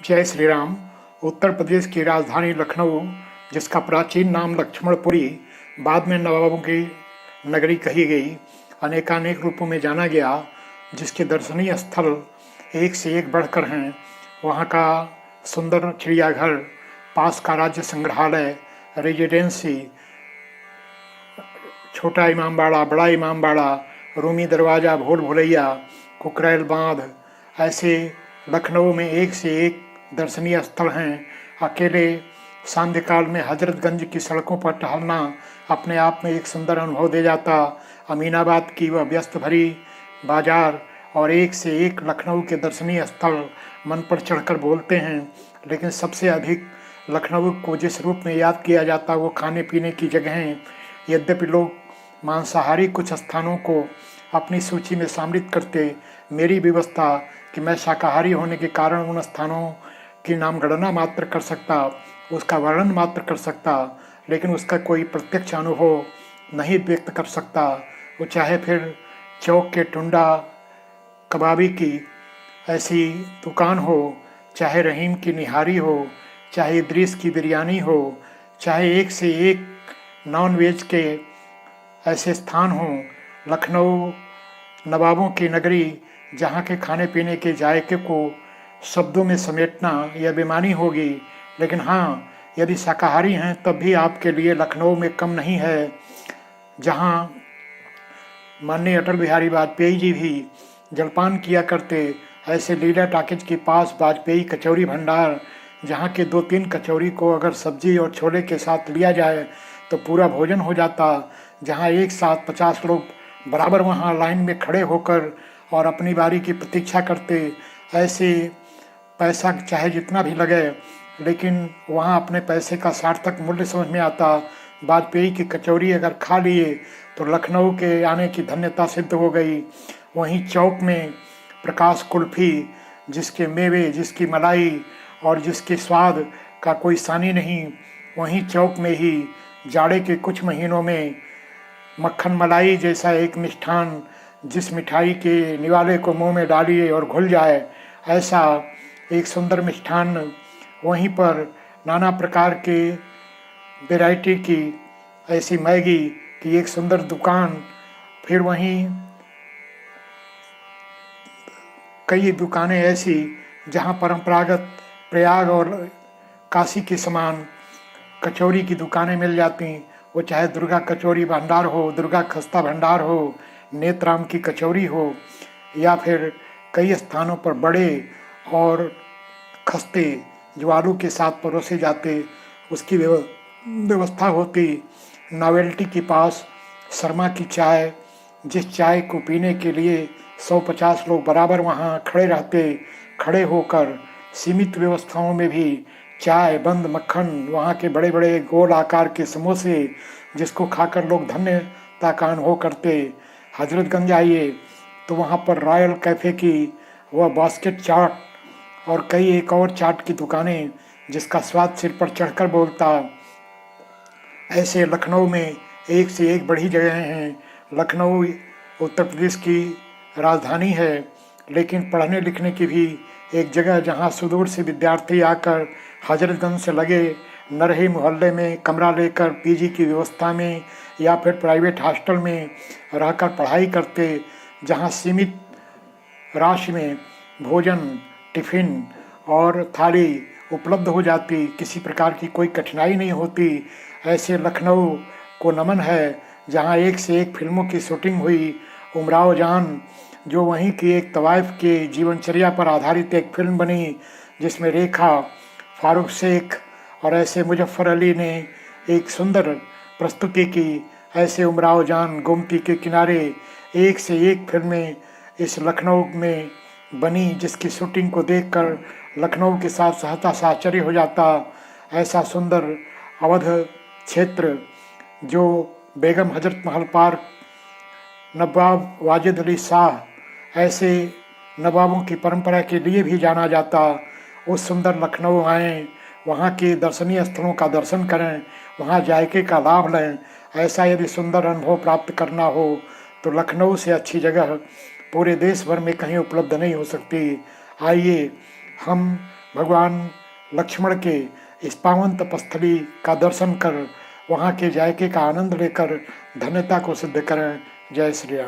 जय श्री राम। उत्तर प्रदेश की राजधानी लखनऊ, जिसका प्राचीन नाम लक्ष्मणपुरी, बाद में नवाबों की नगरी कही गई, अनेकानेक रूपों में जाना गया, जिसके दर्शनीय स्थल एक से एक बढ़कर हैं। वहाँ का सुंदर चिड़ियाघर, पास का राज्य संग्रहालय, रेजिडेंसी, छोटा इमामबाड़ा, बड़ा इमामबाड़ा, रूमी दरवाज़ा, भूल भुलैया, कुकरैल बांध, ऐसे लखनऊ में एक से एक दर्शनीय स्थल हैं। अकेले सांध्य काल में हजरतगंज की सड़कों पर टहलना अपने आप में एक सुंदर अनुभव दे जाता। अमीनाबाद की वह व्यस्त भरी बाजार और एक से एक लखनऊ के दर्शनीय स्थल मन पर चढ़कर बोलते हैं। लेकिन सबसे अधिक लखनऊ को जिस रूप में याद किया जाता वो खाने पीने की जगहें। यद्यपि लोग मांसाहारी कुछ स्थानों को अपनी सूची में सम्मिलित करते, मेरी व्यवस्था कि मैं शाकाहारी होने के कारण उन स्थानों की नामगणना मात्र कर सकता, उसका वर्णन मात्र कर सकता, लेकिन उसका कोई प्रत्यक्ष अनुभव नहीं व्यक्त कर सकता। वो चाहे फिर चौक के टुंडा कबाबी की ऐसी दुकान हो, चाहे रहीम की निहारी हो, चाहे इदरीस की बिरयानी हो, चाहे एक से एक नॉन वेज के ऐसे स्थान हों। लखनऊ नवाबों की नगरी, जहाँ के खाने पीने के जायके को शब्दों में समेटना यह बेईमानी होगी। लेकिन हाँ, यदि शाकाहारी हैं तब भी आपके लिए लखनऊ में कम नहीं है, जहाँ माननीय अटल बिहारी वाजपेयी जी भी जलपान किया करते। ऐसे लीला टाकिज के पास वाजपेयी कचौरी भंडार, जहाँ के 2-3 कचौरी को अगर सब्जी और छोले के साथ लिया जाए तो पूरा भोजन हो जाता। जहाँ एक साथ 50 लोग बराबर वहाँ लाइन में खड़े होकर और अपनी बारी की प्रतीक्षा करते। ऐसे पैसा चाहे जितना भी लगे, लेकिन वहाँ अपने पैसे का सार्थक मूल्य समझ में आता। वाजपेयी की कचौरी अगर खा लिए तो लखनऊ के आने की धन्यता सिद्ध हो गई। वहीं चौक में प्रकाश कुल्फ़ी, जिसके मेवे, जिसकी मलाई और जिसके स्वाद का कोई सानी नहीं, वहीं चौक में ही जाड़े के कुछ महीनों में मक्खन मलाई जैसा एक मिष्ठान, जिस मिठाई के निवाले को मुंह में डालिए और घुल जाए, ऐसा एक सुंदर मिष्ठान। वहीं पर नाना प्रकार के वैरायटी की ऐसी मैगी की एक सुंदर दुकान। फिर वहीं कई दुकानें ऐसी जहां परंपरागत प्रयाग और काशी के समान कचौरी की दुकानें मिल जाती। वो चाहे दुर्गा कचौरी भंडार हो, दुर्गा खस्ता भंडार हो, नेत्राम की कचौरी हो, या फिर कई स्थानों पर बड़े और खस्ते जो आलू के साथ परोसे जाते, उसकी व्यवस्था होती। नॉवेल्टी के पास शर्मा की चाय, जिस चाय को पीने के लिए 150 लोग बराबर वहाँ खड़े रहते, खड़े होकर सीमित व्यवस्थाओं में भी चाय, बंद मक्खन, वहाँ के बड़े बड़े गोल आकार के समोसे, जिसको खाकर लोग धन्यता का अनुभव करते। हजरतगंज आइए तो वहाँ पर रॉयल कैफ़े की वह बास्केट चाट और कई एक और चाट की दुकानें, जिसका स्वाद सिर पर चढ़कर बोलता। ऐसे लखनऊ में एक से एक बड़ी जगहें हैं। लखनऊ उत्तर प्रदेश की राजधानी है, लेकिन पढ़ने लिखने की भी एक जगह, जहां सुदूर से विद्यार्थी आकर हजरतगंज से लगे नरही मोहल्ले में कमरा लेकर पीजी की व्यवस्था में या फिर प्राइवेट हॉस्टल में रहकर पढ़ाई करते, जहां सीमित राशि में भोजन, टिफ़िन और थाली उपलब्ध हो जाती, किसी प्रकार की कोई कठिनाई नहीं होती। ऐसे लखनऊ को नमन है, जहां एक से एक फिल्मों की शूटिंग हुई। उमराव जान, जो वहीं की एक तवाइफ के जीवनचर्या पर आधारित एक फिल्म बनी, जिसमें रेखा, फारूक शेख और ऐसे मुजफ्फर अली ने एक सुंदर प्रस्तुति की। ऐसे उमराव जान, गोमती के किनारे, एक से एक फिल्में इस लखनऊ में बनी, जिसकी शूटिंग को देखकर लखनऊ के साथ सहता सा आश्चर्य हो जाता। ऐसा सुंदर अवध क्षेत्र, जो बेगम हजरत महल पार्क, नवाब वाजिद अली शाह, ऐसे नवाबों की परंपरा के लिए भी जाना जाता। उस सुंदर लखनऊ आएँ, वहाँ के दर्शनीय स्थलों का दर्शन करें, वहाँ जायके का लाभ लें। ऐसा यदि सुंदर अनुभव प्राप्त करना हो तो लखनऊ से अच्छी जगह पूरे देश भर में कहीं उपलब्ध नहीं हो सकती। आइए हम भगवान लक्ष्मण के इस पावन तपस्थली का दर्शन कर वहाँ के जायके का आनंद लेकर धन्यता को सिद्ध करें। जय श्री राम।